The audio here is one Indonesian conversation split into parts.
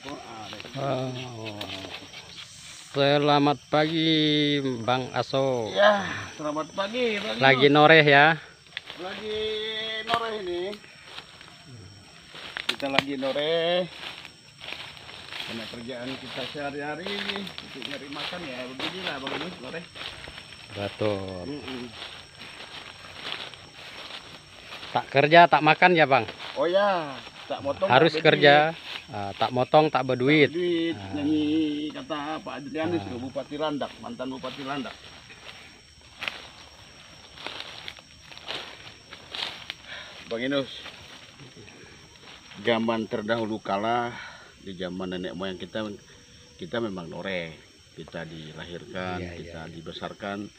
Oh, selamat pagi Bang Aso. Ya, selamat pagi Bang Lagi Yus. noreh ya? Lagi noreh ini. Kita lagi noreh. Karena kerjaan kita sehari-hari untuk nyari makan ya beginilah Bang Yus, noreh. Betul. Tak kerja tak makan ya Bang? Oh ya, tak motong Harus tak kerja, tak motong tak berduit. berduit. Nyanyi kata Pak Adrianus, Bupati Landak, mantan Bupati Landak. Bang Inus, zaman terdahulu kala di zaman nenek moyang kita memang noreh, kita dilahirkan, kita dibesarkan,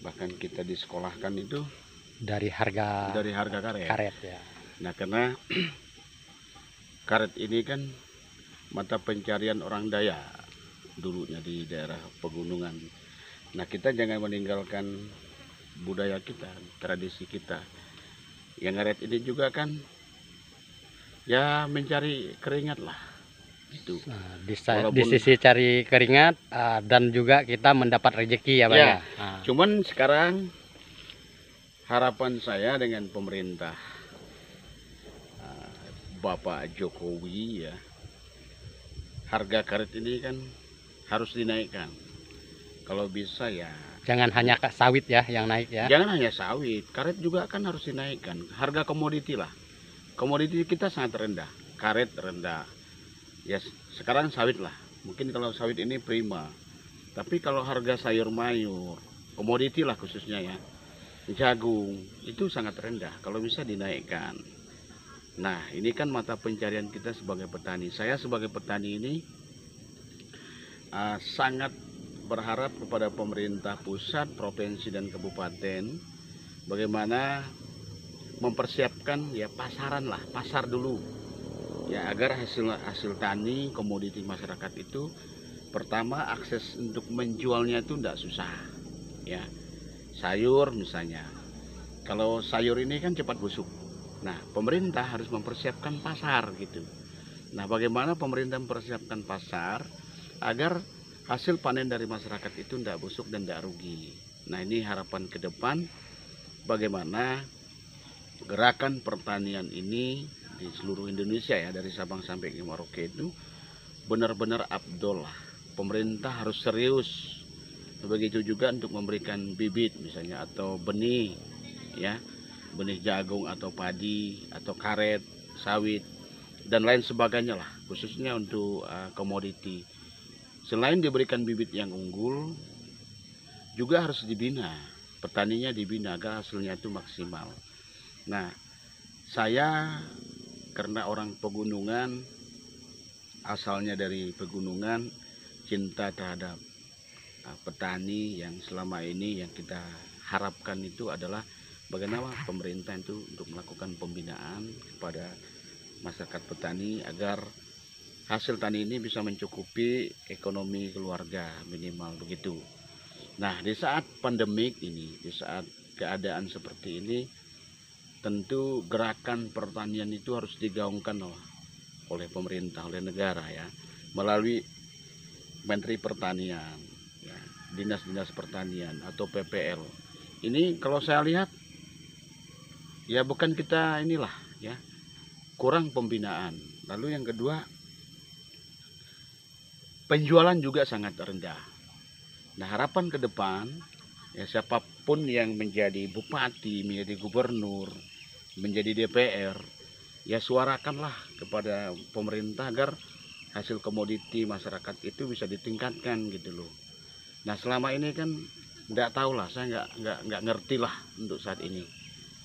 bahkan kita disekolahkan itu Dari harga karet ya. Nah, karena karet ini kan mata pencarian orang Dayak dulunya di daerah pegunungan. Nah, kita jangan meninggalkan budaya kita, tradisi kita. Yang karet ini juga kan ya mencari keringat lah. Itu. Nah, di sisi cari keringat dan juga kita mendapat rezeki ya Bang ya. Cuman sekarang harapan saya dengan pemerintah Bapak Jokowi ya, harga karet ini kan harus dinaikkan. Kalau bisa ya. Jangan hanya sawit ya yang naik ya. Jangan hanya sawit, karet juga kan harus dinaikkan. Harga komoditi lah. Komoditi kita sangat rendah, karet rendah. Ya sekarang sawit lah. Mungkin kalau sawit ini prima. Tapi kalau harga sayur mayur, komoditi lah khususnya ya, jagung itu sangat rendah, kalau bisa dinaikkan. Nah, ini kan mata pencarian kita sebagai petani. Saya sebagai petani ini sangat berharap kepada pemerintah pusat, provinsi dan kabupaten bagaimana mempersiapkan ya pasaran lah, pasar dulu. Ya agar hasil tani, komoditi masyarakat itu pertama akses untuk menjualnya itu tidak susah. Ya. Sayur misalnya, kalau sayur ini kan cepat busuk. Nah, pemerintah harus mempersiapkan pasar gitu. Nah, bagaimana pemerintah mempersiapkan pasar agar hasil panen dari masyarakat itu tidak busuk dan tidak rugi. Nah, ini harapan ke depan bagaimana gerakan pertanian ini di seluruh Indonesia ya, dari Sabang sampai ke Merauke itu benar-benar abdol lah. Pemerintah harus serius. Begitu juga untuk memberikan bibit misalnya atau benih ya, benih jagung atau padi atau karet, sawit dan lain sebagainya lah, khususnya untuk komoditi. Selain diberikan bibit yang unggul, juga harus dibina, petaninya dibina agar hasilnya itu maksimal. Nah, saya karena orang pegunungan, asalnya dari pegunungan, cinta terhadap petani yang selama ini yang kita harapkan itu adalah bagaimana pemerintah itu untuk melakukan pembinaan kepada masyarakat petani agar hasil tani ini bisa mencukupi ekonomi keluarga minimal begitu. Nah, di saat pandemik ini, di saat keadaan seperti ini, tentu gerakan pertanian itu harus digaungkan oleh pemerintah, oleh negara ya, melalui Menteri Pertanian, dinas-dinas pertanian atau PPL. Ini kalau saya lihat ya bukan kita inilah ya, kurang pembinaan. Lalu yang kedua, penjualan juga sangat rendah. Nah, harapan ke depan ya, siapapun yang menjadi bupati, menjadi gubernur, menjadi DPR, ya suarakanlah kepada pemerintah agar hasil komoditi masyarakat itu bisa ditingkatkan gitu loh. Nah, selama ini kan nggak tahu lah, saya nggak ngerti lah untuk saat ini,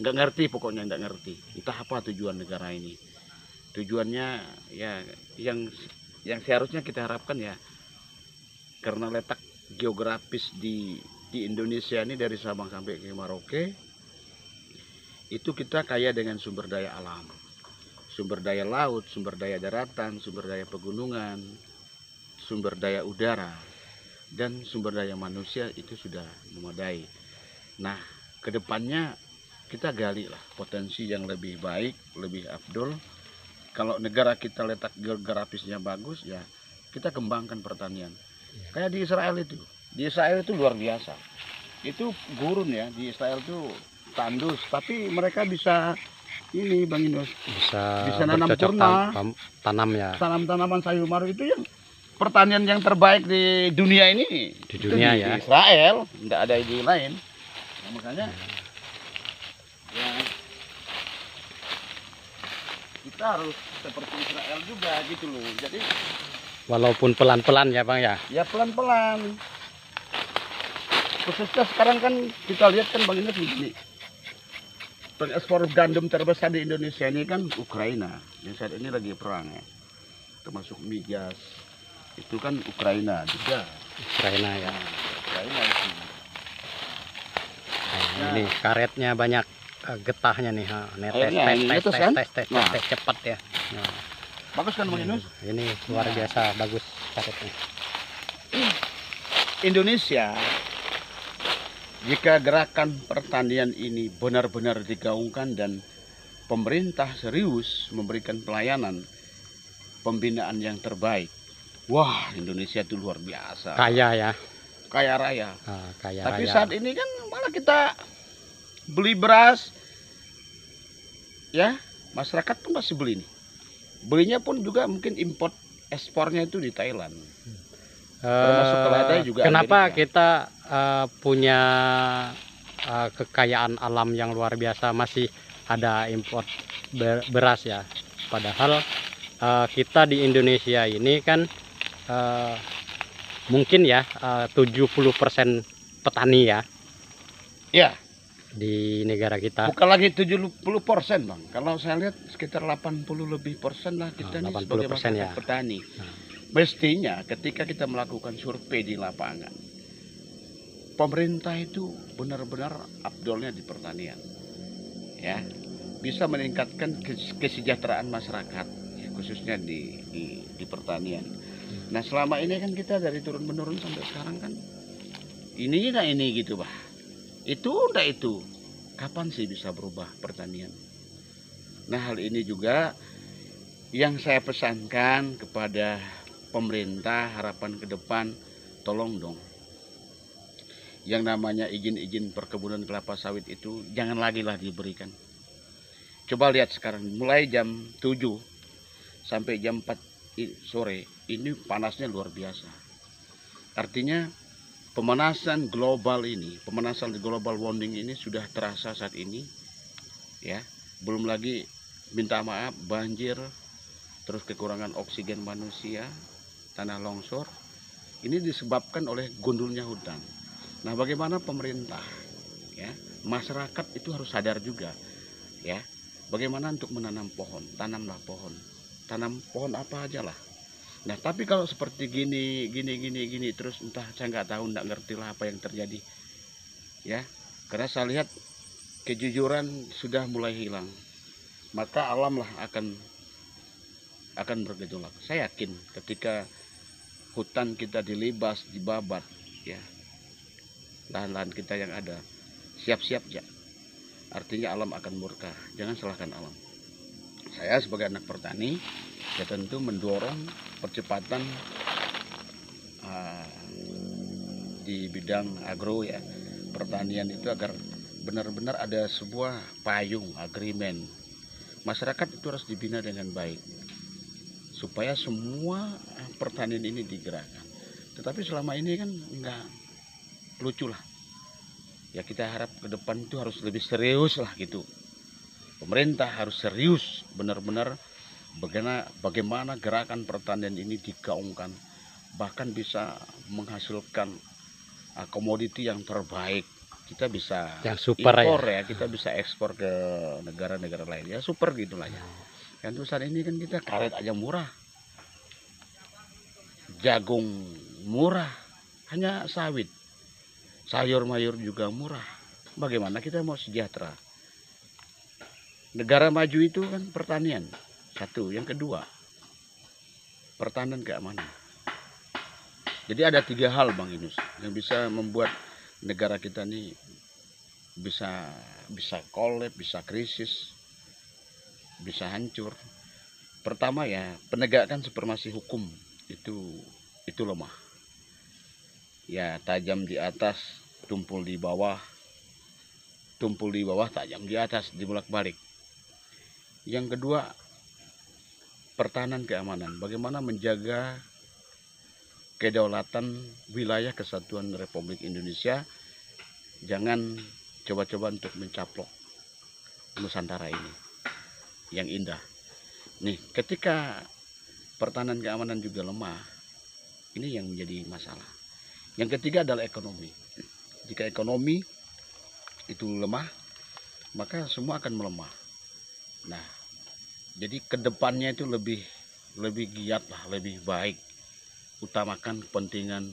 nggak ngerti, pokoknya nggak ngerti entah apa tujuan negara ini. Tujuannya ya yang seharusnya kita harapkan ya, karena letak geografis di Indonesia ini dari Sabang sampai ke Merauke itu kita kaya dengan sumber daya alam, sumber daya laut, sumber daya daratan, sumber daya pegunungan, sumber daya udara, dan sumber daya manusia itu sudah memadai. Nah, kedepannya kita gali lah potensi yang lebih baik, lebih afdol, kalau negara kita letak geografisnya bagus, ya kita kembangkan pertanian. Kayak di Israel itu. Di Israel itu luar biasa. Itu gurun ya, di Israel itu tandus, tapi mereka bisa ini Bang Inus, bisa nanam bercocok kurma, tanam ya. tanam-tanaman sayur maru itu yang pertanian yang terbaik di dunia ini. Di dunia itu ya. Di Israel, tidak ada di lain. Nah, makanya ya kita harus seperti Israel juga gitu loh. Jadi Walaupun pelan-pelan ya Bang ya. ya pelan-pelan. Khususnya sekarang kan kita lihat kan Bang Inus begini. Pengekspor gandum terbesar di Indonesia ini kan Ukraina. Yang saat ini lagi perang ya. Termasuk migas. Itu kan Ukraina juga. Ukraina ya. Ukraina itu. Nah, ini karetnya banyak getahnya nih. Ha. Nih, Akhirnya ini netes kan? tes cepat ya. Nah, Bagus kan Bang Inus? ini luar biasa bagus karetnya. Indonesia, jika gerakan pertanian ini benar-benar digaungkan dan pemerintah serius memberikan pelayanan pembinaan yang terbaik, wah Indonesia itu luar biasa. Kaya ya. Kaya raya. Kaya Tapi raya. saat ini kan malah kita beli beras, ya masyarakat pun masih beli nih. Belinya pun juga mungkin import ekspornya itu di Thailand. Termasuk keledai juga kenapa Amerika. kita punya kekayaan alam yang luar biasa masih ada import beras ya, padahal kita di Indonesia ini kan mungkin ya 70% petani ya Ya, di negara kita. bukan lagi 70% Bang. Kalau saya lihat sekitar 80 lebih persen lah kita nih 80% sebagai masyarakat ya. petani. Nah. Mestinya ketika kita melakukan survei di lapangan, pemerintah itu benar-benar abdolnya di pertanian. Ya, bisa meningkatkan kesejahteraan masyarakat, ya, khususnya di pertanian. Nah, selama ini kan kita dari turun-menurun sampai sekarang kan ini nah ini gitu, Bah. Itu udah itu. Kapan sih bisa berubah pertanian? Nah, hal ini juga yang saya pesankan kepada pemerintah, harapan ke depan, tolong dong. Yang namanya izin-izin perkebunan kelapa sawit itu jangan lagi lah diberikan. Coba lihat sekarang, mulai jam 7 sampai jam 4 sore, ini panasnya luar biasa. Artinya pemanasan global ini, pemanasan global warming ini sudah terasa saat ini, ya. Belum lagi minta maaf banjir, terus kekurangan oksigen manusia, tanah longsor. Ini disebabkan oleh gundulnya hutan. Nah, bagaimana pemerintah, ya, masyarakat itu harus sadar juga, ya. Bagaimana untuk menanam pohon, tanamlah pohon, tanam pohon apa aja lah. Nah, tapi kalau seperti gini terus entah saya nggak tahu, nggak ngerti lah apa yang terjadi, ya. Karena saya lihat kejujuran sudah mulai hilang, maka alam lah akan bergejolak. Saya yakin ketika hutan kita dilibas, dibabat, ya, lahan-lahan kita yang ada, siap-siap ya. Artinya alam akan murka. Jangan salahkan alam. Saya sebagai anak petani, ya tentu mendorong percepatan di bidang agro ya, pertanian itu agar benar-benar ada sebuah payung agreement. Masyarakat itu harus dibina dengan baik supaya semua pertanian ini digerakkan. Tetapi selama ini kan enggak lucu lah. Ya, kita harap ke depan itu harus lebih serius lah gitu. Pemerintah harus serius benar-benar bagaimana gerakan pertanian ini digaungkan, bahkan bisa menghasilkan komoditi yang terbaik. Kita bisa Yang super impor ya, kita bisa ekspor ke negara-negara lain ya, super gitulah ya. Kan saat ini kan kita karet aja murah, jagung murah, hanya sawit, sayur mayur juga murah. Bagaimana kita mau sejahtera? Negara maju itu kan pertanian, satu. Yang kedua, pertahanan keamanan. Jadi ada 3 hal Bang Inus yang bisa membuat negara kita ini bisa kolaps, bisa krisis, bisa hancur. pertama ya penegakan supremasi hukum itu lemah. Ya, tajam di atas, tumpul di bawah, tajam di atas, dibolak-balik. Yang kedua, pertahanan keamanan. Bagaimana menjaga kedaulatan wilayah kesatuan Republik Indonesia. Jangan coba-coba untuk mencaplok Nusantara ini yang indah. Nih, ketika pertahanan keamanan juga lemah, ini yang menjadi masalah. Yang ketiga adalah ekonomi. Jika ekonomi itu lemah, maka semua akan melemah. Nah, jadi kedepannya itu lebih giat lah, lebih baik. Utamakan kepentingan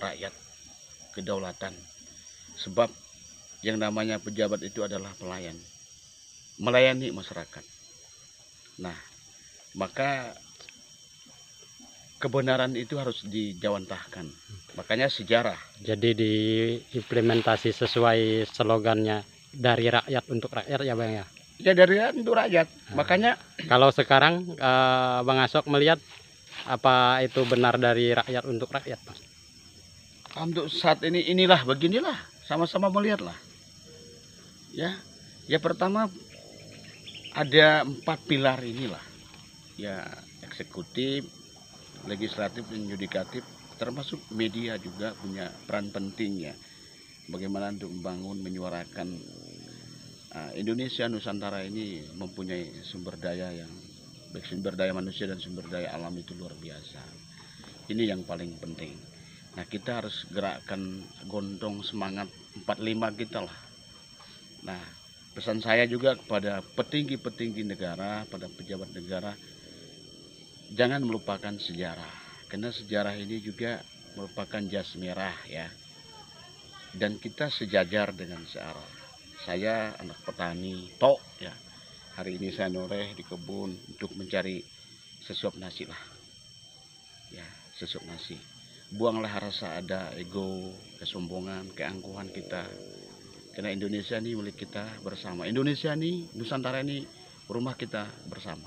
rakyat, kedaulatan. Sebab yang namanya pejabat itu adalah pelayan, melayani masyarakat. Nah, maka kebenaran itu harus dijawantahkan. Makanya sejarah. Jadi diimplementasi sesuai slogannya, dari rakyat untuk rakyat ya Bang ya. Ya, dari rakyat untuk rakyat. Makanya Kalau sekarang Bang Asok melihat apa itu benar dari rakyat untuk rakyat, Mas? untuk saat ini beginilah, sama-sama melihatlah. Ya pertama ada 4 pilar inilah. Ya, eksekutif, legislatif, dan yudikatif, termasuk media juga punya peran penting ya. Bagaimana untuk membangun, menyuarakan Indonesia Nusantara ini mempunyai sumber daya yang baik, sumber daya manusia dan sumber daya alam itu luar biasa. Ini yang paling penting. Nah, kita harus gerakkan gondong semangat 45 kita lah. Nah, pesan saya juga kepada petinggi-petinggi negara, pada pejabat negara, jangan melupakan sejarah. Karena sejarah ini juga merupakan jas merah ya. Dan kita sejajar dengan searah. Saya anak petani tok ya. Hari ini saya noreh di kebun untuk mencari sesuap nasi lah. Ya, sesuap nasi. Buanglah rasa ada ego, kesombongan, keangkuhan kita. Karena Indonesia ini milik kita bersama. Indonesia ini, Nusantara ini rumah kita bersama.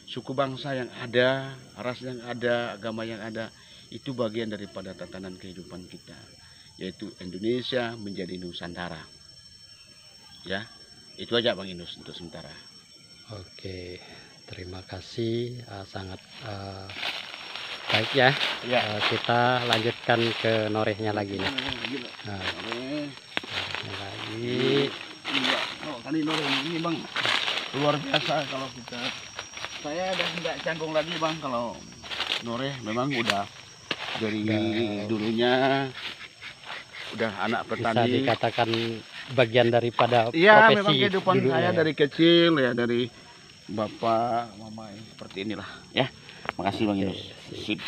Suku bangsa yang ada, ras yang ada, agama yang ada, itu bagian daripada tatanan kehidupan kita. Yaitu Indonesia menjadi Nusantara. Ya, itu aja Bang Inus untuk sementara. Oke, terima kasih, sangat baik ya. Kita lanjutkan ke norehnya lagi nih. Nah, norehnya lagi. Oh, kali noreh ini Bang luar biasa kalau kita. Saya udah nggak canggung lagi Bang kalau noreh, memang udah dari dulunya udah anak petani. Bisa dikatakan bagian daripada Iya, profesi memang kehidupan saya dari kecil ya, dari bapak mama seperti inilah ya. Makasih Bang Yunus. Sip.